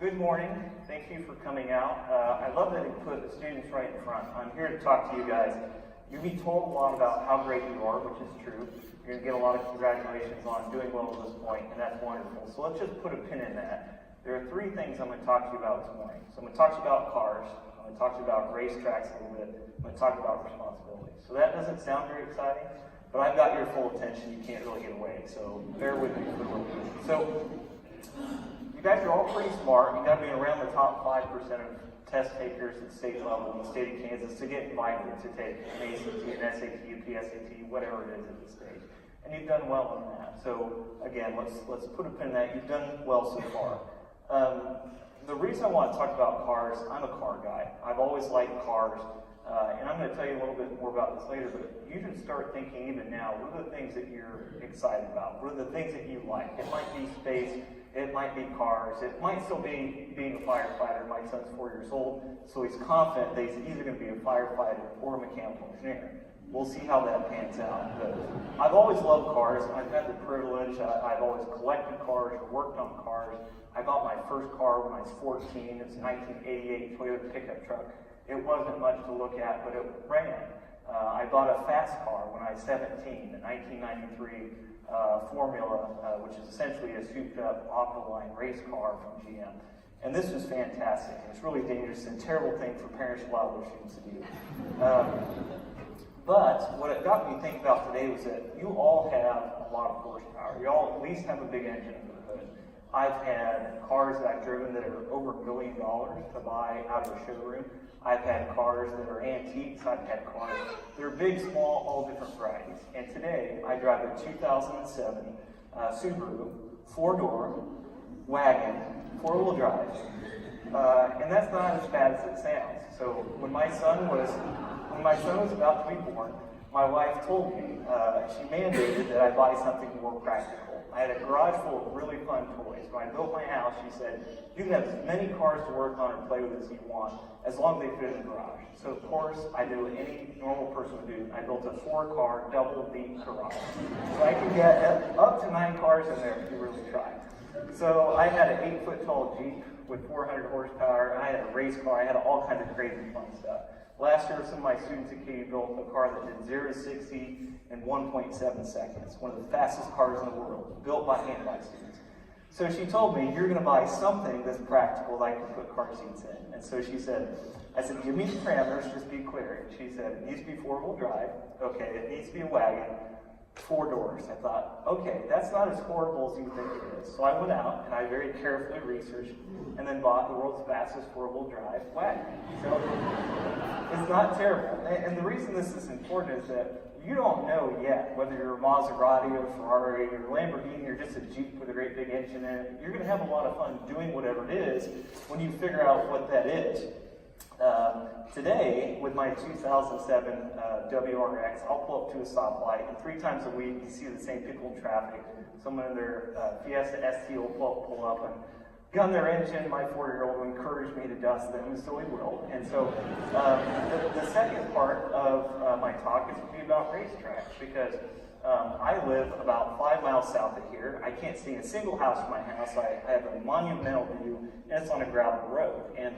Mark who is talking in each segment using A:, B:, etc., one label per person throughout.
A: Good morning. Thank you for coming out. I love that you put the students right in front. I'm here to talk to you guys. You'll be told a lot about how great you are, which is true. You're going to get a lot of congratulations on doing well at this point, and that's wonderful. So let's just put a pin in that. There are three things I'm going to talk to you about this morning. So I'm going to talk to you about cars. I'm going to talk to you about racetracks a little bit. I'm going to talk about responsibility. So that doesn't sound very exciting, but I've got your full attention. You can't really get away. So bear with me for a little bit. So you guys are all pretty smart. You got to be around the top 5% of test takers at state level in the state of Kansas to get invited to take an ACT, an SAT, a PSAT, whatever it is at this stage. And you've done well on that. So again, let's put a pin in that. You've done well so far. The reason I want to talk about cars, I'm a car guy. I've always liked cars. And I'm going to tell you a little bit more about this later, but you should start thinking even now, what are the things that you're excited about? What are the things that you like? It might be space. It might be cars. It might still be being a firefighter. My son's 4 years old, so he's confident that he's either going to be a firefighter or a mechanical engineer. We'll see how that pans out. But I've always loved cars. I've had the privilege. I've always collected cars, worked on cars. I bought my first car when I was 14. It was a 1988 Toyota pickup truck. It wasn't much to look at, but it ran. I bought a fast car when I was 17, a 1993 Formula, which is essentially a souped-up Aqualine race car from GM. And this was fantastic. It's really dangerous and a terrible thing for parents to allow their students to do. But what it got me thinking about today was that you all have a lot of horsepower. You all at least have a big engine under the hood. I've had cars that I've driven that are over $1 million to buy out of a showroom. I've had cars that are antiques. I've had cars that are big, small, all different varieties. And today, I drive a 2007 Subaru 4-door wagon, 4-wheel drive. And that's not as bad as it sounds. So when my son was about to be born, my wife told me, she mandated that I buy something more practical. I had a garage full of really fun toys. When I built my house, she said, you can have as many cars to work on or play with as you want, as long as they fit in the garage. So of course, I did what any normal person would do. I built a 4-car, double-deep garage. So I could get up to 9 cars in there if you really tried. So I had an 8-foot-tall Jeep with 400 horsepower. I had a race car. I had all kinds of crazy fun stuff. Last year, some of my students at KU built a car that did 0 to 60 in 1.7 seconds. One of the fastest cars in the world, built by hand by students. So she told me, you're going to buy something that's practical that I can put car seats in. And so she said, I said, give me the parameters, just be clear. And she said, it needs to be 4-wheel drive. Okay, it needs to be a wagon. 4 doors. I thought, okay, that's not as horrible as you think it is. So I went out and I very carefully researched and then bought the world's fastest 4-wheel drive wagon. So it's not terrible. And the reason this is important is that you don't know yet whether you're a Maserati or Ferrari or Lamborghini or just a Jeep with a great big engine in it. You're going to have a lot of fun doing whatever it is when you figure out what that is. Today, with my 2007 WRX, I'll pull up to a stoplight, and 3 times a week you see the same people in traffic. Someone in their Fiesta ST will pull up and gun their engine. My 4-year-old will encourage me to dust them, and so he will. And so the second part of my talk is going to be about racetracks, because I live about 5 miles south of here. I can't see a single house from my house. I have a monumental view, and it's on a gravel road. And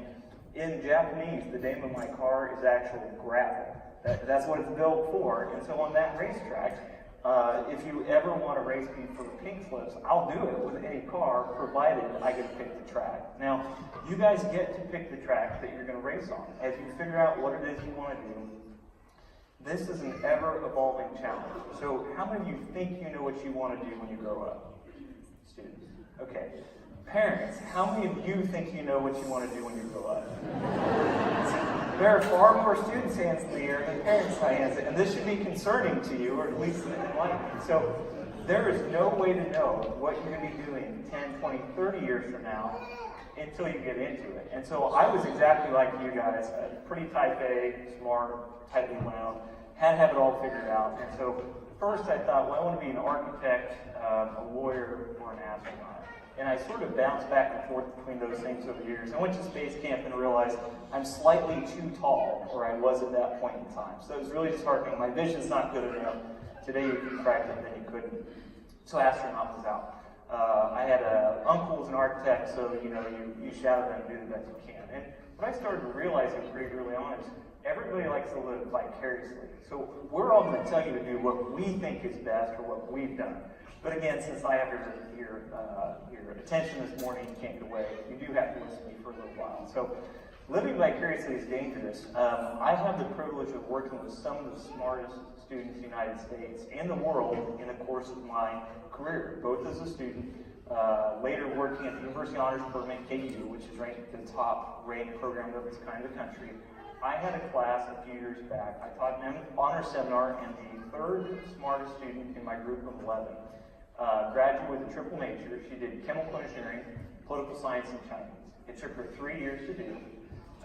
A: in Japanese, the name of my car is actually gravel. That's what it's built for. And so on that racetrack, if you ever want to race me for the pink slips, I'll do it with any car, provided I get to pick the track. Now, you guys get to pick the track that you're going to race on. As you figure out what it is you want to do, this is an ever-evolving challenge. So how many of you think you know what you want to do when you grow up? Students. Okay. Parents, how many of you think you know what you want to do when you grow up? There are far more students' hands in the air than parents' hands, and this should be concerning to you, or at least enlightening. So there is no way to know what you're going to be doing 10, 20, 30 years from now until you get into it. And so I was exactly like you guys, pretty type A, smart, tightly wound, had to have it all figured out. And so first I thought, well, I want to be an architect, a lawyer, or an astronaut. And I sort of bounced back and forth between those things over the years. I went to space camp and realized I'm slightly too tall where I was at that point in time. So it was really disheartening. My vision's not good enough. Today you could crack it, then you couldn't. So astronaut was out. I had an uncle who was an architect, so you shadow them and do the best you can. And what I started realizing pretty early on is everybody likes to live vicariously. So we're all going to tell you to do what we think is best or what we've done. But again, since I have your attention this morning, you can't get away. You do have to listen to me for a little while. So living vicariously is dangerous. I have the privilege of working with some of the smartest students in the United States and the world in the course of my career, both as a student, later working at the University Honors Program at KU, which is ranked the top rated program of its kind in the country. I had a class a few years back. I taught an honor seminar, and the third smartest student in my group of 11 graduated with a triple major. She did chemical engineering, political science, and Chinese. It took her 3 years to do.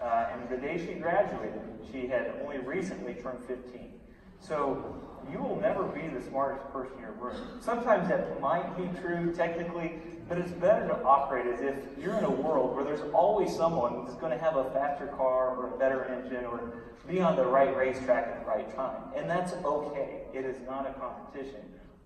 A: And the day she graduated, she had only recently turned 15. So you will never be the smartest person in your room. Sometimes that might be true technically, but it's better to operate as if you're in a world where there's always someone that's going to have a faster car or a better engine or be on the right racetrack at the right time. And that's okay. It is not a competition.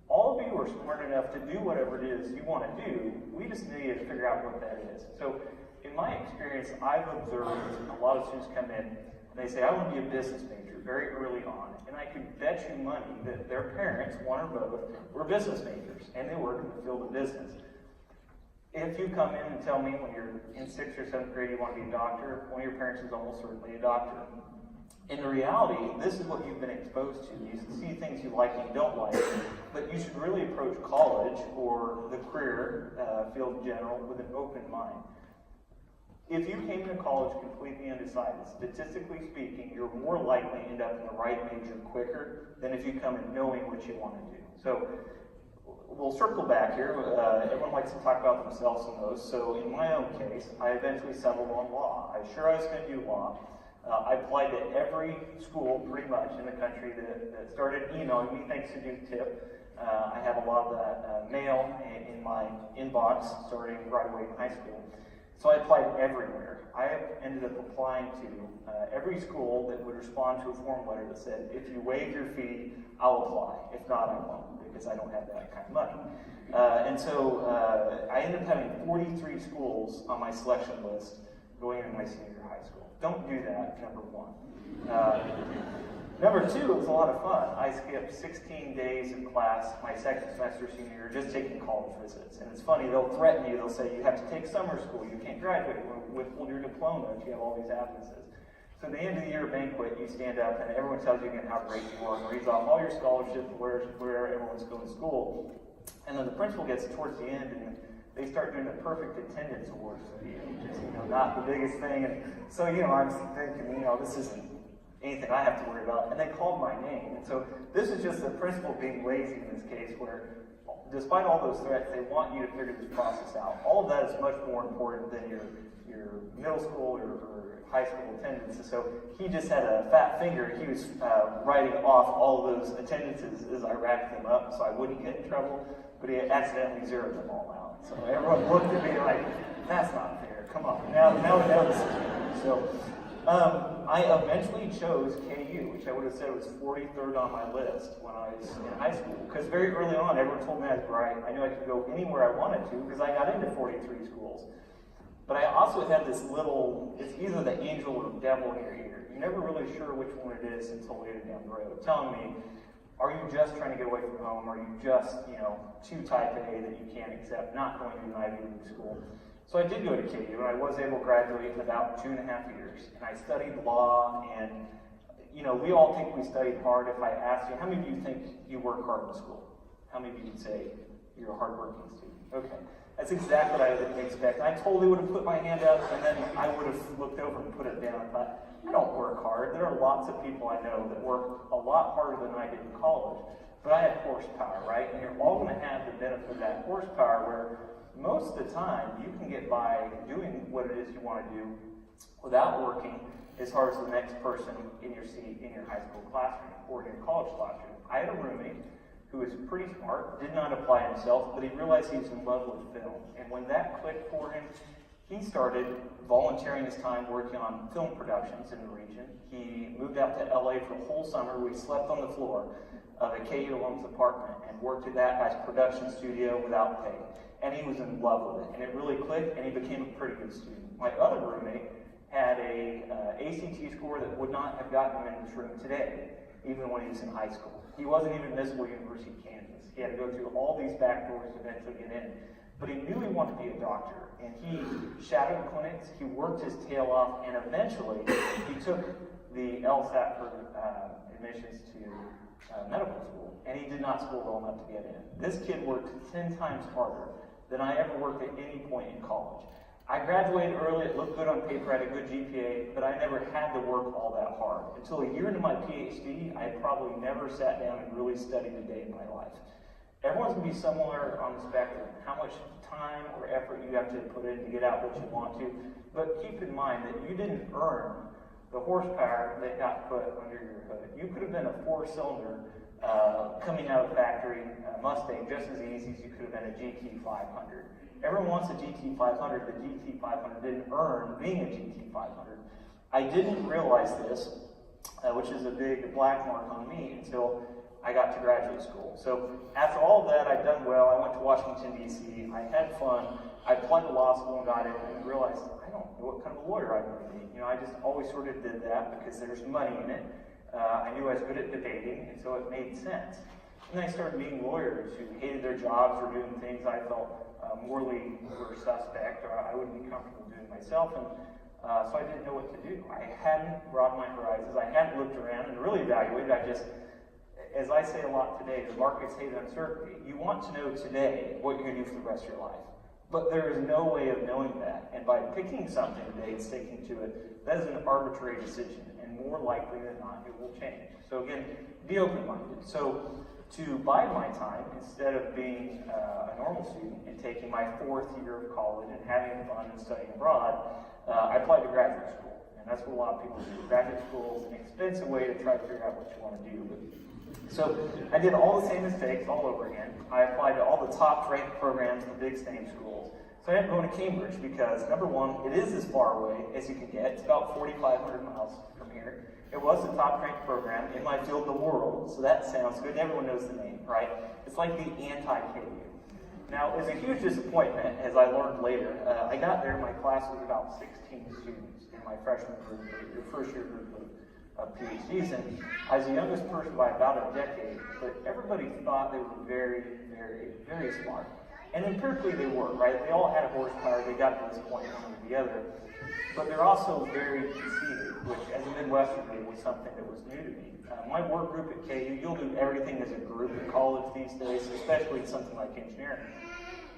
A: All of you are smart enough to do whatever it is you want to do. We just need to figure out what that is. So in my experience, I've observed a lot of students come in and they say, I want to be a business major very early on. And I could bet you money that their parents, one or both, were business majors and they work in the field of business. If you come in and tell me when you're in 6th or 7th grade you want to be a doctor, one of your parents is almost certainly a doctor. In reality, this is what you've been exposed to. You see things you like and you don't like, but you should really approach college or the career field in general with an open mind. If you came to college completely undecided, statistically speaking, you're more likely to end up in the right major quicker than if you come in knowing what you want to do. So we'll circle back here. Everyone likes to talk about themselves in those. So in my own case, I eventually settled on law. I sure I was going to do law. I applied to every school pretty much in the country that started emailing me, thanks to Duke Tip. I have a lot of that mail in my inbox starting right away in high school. So I applied everywhere. I ended up applying to every school that would respond to a form letter that said, if you waive your fee, I'll apply. If not, I won't, because I don't have that kind of money. And so I ended up having 43 schools on my selection list going into my senior year of high school. Don't do that, number one. Number two, it was a lot of fun. I skipped 16 days of class my second semester senior year just taking college visits. And it's funny, they'll threaten you. They'll say, you have to take summer school. You can't graduate with your diploma if you have all these absences. So at the end of the year banquet, you stand up and everyone tells you again how great you are and reads off all your scholarships, where everyone's going to school. And then the principal gets towards the end and they start doing the perfect attendance awards for you, which is, not the biggest thing. And so, I'm thinking, this isn't anything I have to worry about. And they called my name. And so this is just the principal being lazy in this case, where despite all those threats, they want you to figure this process out. All of that is much more important than your middle school or high school attendance. And so he just had a fat finger. He was writing off all of those attendances as I racked them up so I wouldn't get in trouble, but he accidentally zeroed them all out. So everyone looked at me like, that's not fair. Come on. Now we know this is fair. So I eventually chose KU, which I would have said was 43rd on my list when I was in high school. Because very early on, everyone told me I was bright. I knew I could go anywhere I wanted to because I got into 43 schools. But I also had this little, it's either the angel or the devil in your ear. You're never really sure which one it is until later down the road, telling me, are you just trying to get away from home? Are you just, too type A that you can't accept not going to an Ivy League school? So I did go to KU, and I was able to graduate in about 2.5 years. And I studied law, and, we all think we studied hard. If I asked you, how many of you think you work hard in school? How many of you would say you're a hardworking student? Okay. That's exactly what I would expect. I totally would have put my hand up, and then I would have looked over and put it down and thought, I don't work hard. There are lots of people I know that work a lot harder than I did in college. But I have horsepower, right? And you're all going to have the benefit of that horsepower where most of the time you can get by doing what it is you want to do without working as hard as the next person in your seat in your high school classroom or in your college classroom. I had a roommate who was pretty smart, did not apply himself, but he realized he was in love with film. And when that clicked for him, he started volunteering his time working on film productions in the region. He moved out to LA for a whole summer where he slept on the floor of a KU alum's apartment and worked at that guy's production studio without pay. and he was in love with it, and it really clicked, and he became a pretty good student. My other roommate had a ACT score that would not have gotten him in this room today, even when he was in high school. He wasn't even admissible to University of Kansas. He had to go through all these back doors to eventually get in. But he knew he wanted to be a doctor, and he shadowed clinics, he worked his tail off, and eventually he took the LSAT for admissions to medical school, and he did not score well enough to get in. This kid worked 10 times harder than I ever worked at any point in college. I graduated early, it looked good on paper, I had a good GPA, but I never had to work all that hard. Until a year into my PhD, I had probably never sat down and really studied a day in my life. Everyone's going to be somewhere on the spectrum, how much time or effort you have to put in to get out what you want to, but keep in mind that you didn't earn the horsepower that got put under your hood. You could have been a 4-cylinder coming out of the factory Mustang just as easy as you could have been a GT 500. Everyone wants a GT 500, the GT 500 didn't earn being a GT 500. I didn't realize this, which is a big black mark on me, until I got to graduate school. So after all of that, I'd done well. I went to Washington, D.C. I had fun. I applied to law school and got in, and realized I don't know what kind of a lawyer I want to be. You know, I just always sort of did that because there's money in it. I knew I was good at debating, and so it made sense. And then I started meeting lawyers who hated their jobs or doing things I felt morally were suspect, or I wouldn't be comfortable doing myself. And so I didn't know what to do. I hadn't broadened my horizons. I hadn't looked around and really evaluated. I just, as I say a lot today, the markets hate uncertainty. You want to know today what you're going to do for the rest of your life. But there is no way of knowing that. And by picking something today and sticking to it, that is an arbitrary decision. And more likely than not, it will change. So again, be open-minded. So to bide my time, instead of being a normal student and taking my 4th year of college and having fun and studying abroad, I applied to graduate school. And that's what a lot of people do. Graduate school is an expensive way to try to figure out what you want to do. So I did all the same mistakes all over again. I applied to all the top-ranked programs, the big state schools. So I ended up going to Cambridge because, number one, it is as far away as you can get. It's about 4,500 miles from here. It was the top-ranked program in my field, the world, so that sounds good. Everyone knows the name, right? It's like the anti-KU. Now, it was a huge disappointment, as I learned later. I got there, my class was about 16 students in my freshman group, your first-year group of PhDs, and I was the youngest person by about a decade, but everybody thought they were very, very, very smart. And empirically they were, right? They all had a horsepower, they got to this point one or the other, but they're also very conceited, which as a Midwesterner was something that was new to me. My work group at KU, you'll do everything as a group in college these days, especially in something like engineering.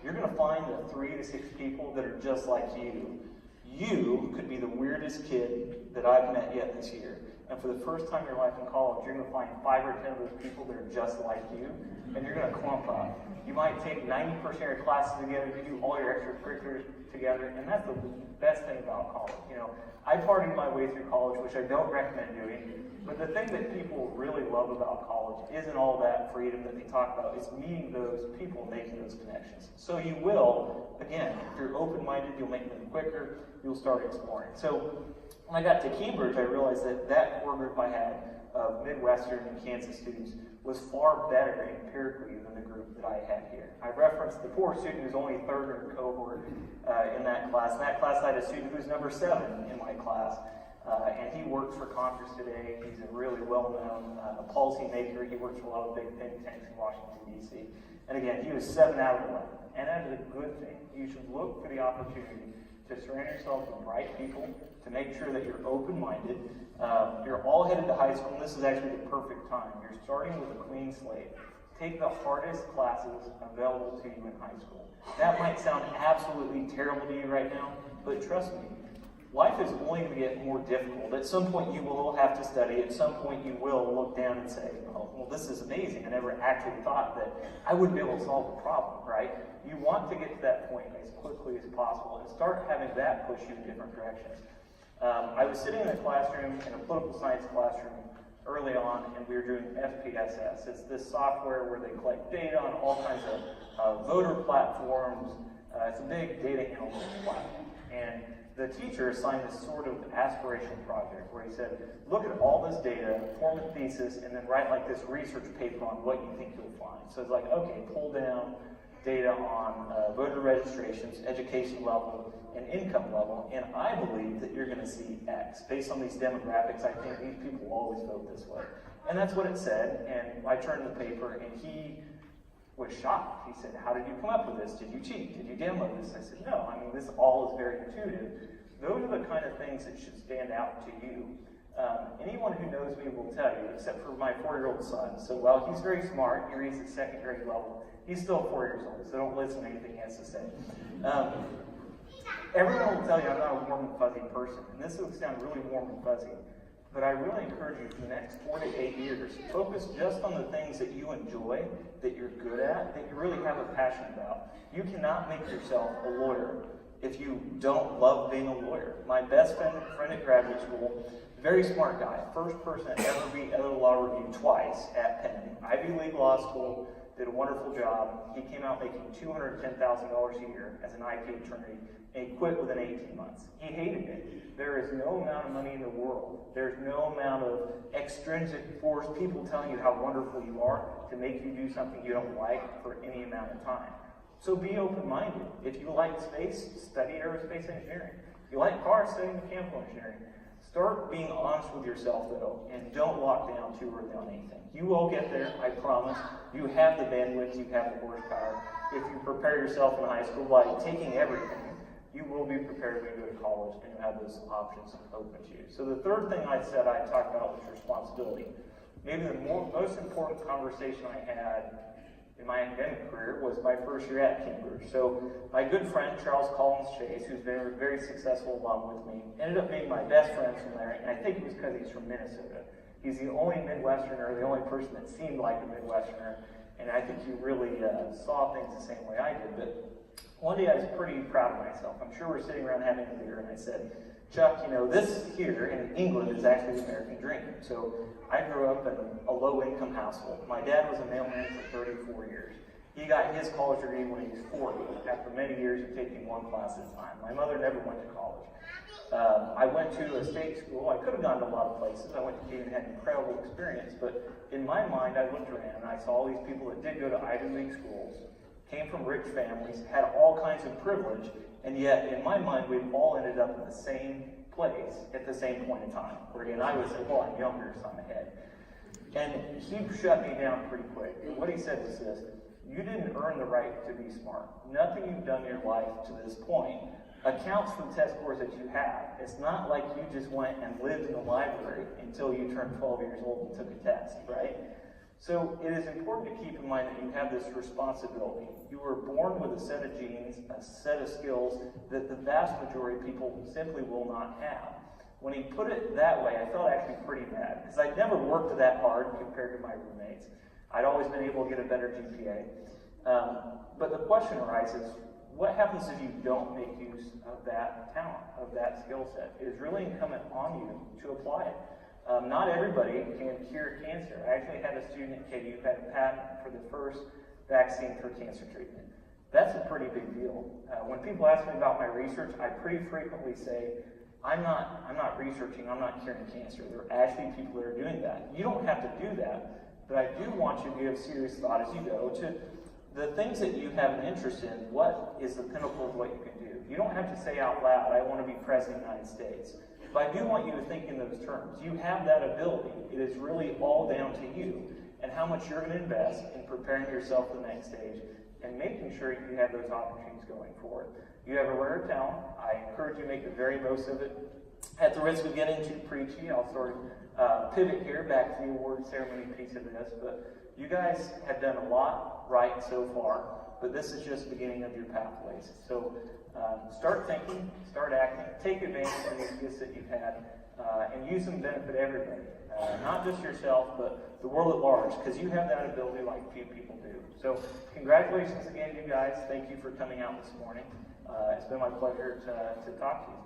A: You're going to find the 3 to 6 people that are just like you. You could be the weirdest kid that I've met yet this year. And for the first time in your life in college, you're going to find 5 or 10 of those people that are just like you, and you're going to clump up. You might take 90% of your classes together, you do all your extracurriculars together, and that's the best thing about college. You know, I partied my way through college, which I don't recommend doing, but the thing that people really love about college isn't all that freedom that they talk about. It's meeting those people, making those connections. So you will, again, if you're open-minded, you'll make them quicker, you'll start exploring. So when I got to Cambridge, I realized that that core group I had of Midwestern and Kansas students was far better empirically than the group that I had here. I referenced the poor student who's only 3rd in the cohort in that class. In that class, I had a student who's number 7 in my class, and he works for Congress today. He's a really well-known policy maker. He works for a lot of big think tanks in Washington, D.C. And again, he was 7 out of 11. And that is a good thing. You should look for the opportunity to surround yourself with bright people, to make sure that you're open-minded. You're all headed to high school, and this is actually the perfect time. You're starting with a clean slate. Take the hardest classes available to you in high school. That might sound absolutely terrible to you right now, but trust me, life is only going to get more difficult. At some point you will have to study. At some point you will look down and say, oh, well, this is amazing. I never actually thought that I wouldn't be able to solve the problem, right? You want to get to that point as quickly as possible and start having that push you in different directions. I was sitting in a classroom, in a political science classroom, early on, and we were doing FPSS. It's this software where they collect data on all kinds of voter platforms. It's a big data analytics platform. And the teacher assigned this sort of aspirational project where he said, look at all this data, form a thesis, and then write like this research paper on what you think you'll find. So it's like, okay, pull down data on voter registrations, education level, and income level, and I believe that you're going to see X. Based on these demographics, I think these people will always vote this way. And that's what it said, and I turned the paper, and he was shocked. He said, how did you come up with this? Did you cheat? Did you download this? I said, no, I mean, this all is very intuitive. Those are the kind of things that should stand out to you. Anyone who knows me will tell you, except for my 4-year-old son. So while he's very smart, he reads at second grade level, he's still 4 years old, so don't listen to anything he has to say. Everyone will tell you I'm not a warm and fuzzy person, and this will sound really warm and fuzzy, but I really encourage you for the next 4 to 8 years, focus just on the things that you enjoy, that you're good at, that you really have a passion about. You cannot make yourself a lawyer if you don't love being a lawyer. My best friend at graduate school, very smart guy, first person to ever be editor law review twice at Penn, Ivy League Law School, did a wonderful job. He came out making $210,000 a year as an IP attorney, and he quit within 18 months. He hated it. There is no amount of money in the world. There's no amount of extrinsic force, people telling you how wonderful you are, to make you do something you don't like for any amount of time. So be open-minded. If you like space, study aerospace engineering. If you like cars, study mechanical engineering. Start being honest with yourself, though, and don't lock down too early on anything. You will get there, I promise. You have the bandwidth, you have the horsepower. If you prepare yourself in high school by taking everything, you will be prepared when you go to college, and you have those options open to you. So the third thing I said I talked about was responsibility. Maybe the most important conversation I had in my academic career was my first year at Cambridge. So my good friend, Charles Collins Chase, who's been very successful along with me, ended up being my best friend from there, and I think it was because he's from Minnesota. He's the only Midwesterner, the only person that seemed like a Midwesterner, and I think he really saw things the same way I did. But one day I was pretty proud of myself. I'm sure we're sitting around having a beer, and I said, Chuck, you know, this here in England is actually the American dream. So I grew up in a low-income household. My dad was a mailman for 34 years. He got his college degree when he was 40, after many years of taking one class at a time. My mother never went to college. I went to a state school. I could have gone to a lot of places. I went to Keene and had an incredible experience. But in my mind, I looked around and I saw all these people that did go to Ivy League schools, came from rich families, had all kinds of privilege, and yet in my mind, we've all ended up in the same place at the same point in time. Where again, I was, well, I'm younger, so I'm ahead. And he shut me down pretty quick. And what he said was this: you didn't earn the right to be smart. Nothing you've done in your life to this point accounts for the test scores that you have. It's not like you just went and lived in the library until you turned 12 years old and took a test, right? So it is important to keep in mind that you have this responsibility. You were born with a set of genes, a set of skills that the vast majority of people simply will not have. When he put it that way, I felt actually pretty bad, because I'd never worked that hard compared to my roommates. I'd always been able to get a better GPA. But the question arises, what happens if you don't make use of that talent, of that skill set? It is really incumbent on you to apply it. Not everybody can cure cancer. I actually had a student at KU who had a patent for the first vaccine for cancer treatment. That's a pretty big deal. When people ask me about my research, I pretty frequently say, I'm not researching, I'm not curing cancer. There are actually people that are doing that. You don't have to do that, but I do want you to give serious thought as you go to the things that you have an interest in. What is the pinnacle of what you can do? You don't have to say out loud, I want to be president of the United States. But I do want you to think in those terms. You have that ability. It is really all down to you and how much you're going to invest in preparing yourself for the next stage and making sure you have those opportunities going forward. You have a rare talent. I encourage you to make the very most of it. At the risk of getting too preachy, I'll sort of pivot here back to the award ceremony piece of this. But you guys have done a lot right so far, but this is just the beginning of your pathways. So start thinking, start acting, take advantage of these gifts that you've had, and use them to benefit everybody. Not just yourself, but the world at large, because you have that ability like few people do. So congratulations again, you guys. Thank you for coming out this morning. It's been my pleasure to talk to you.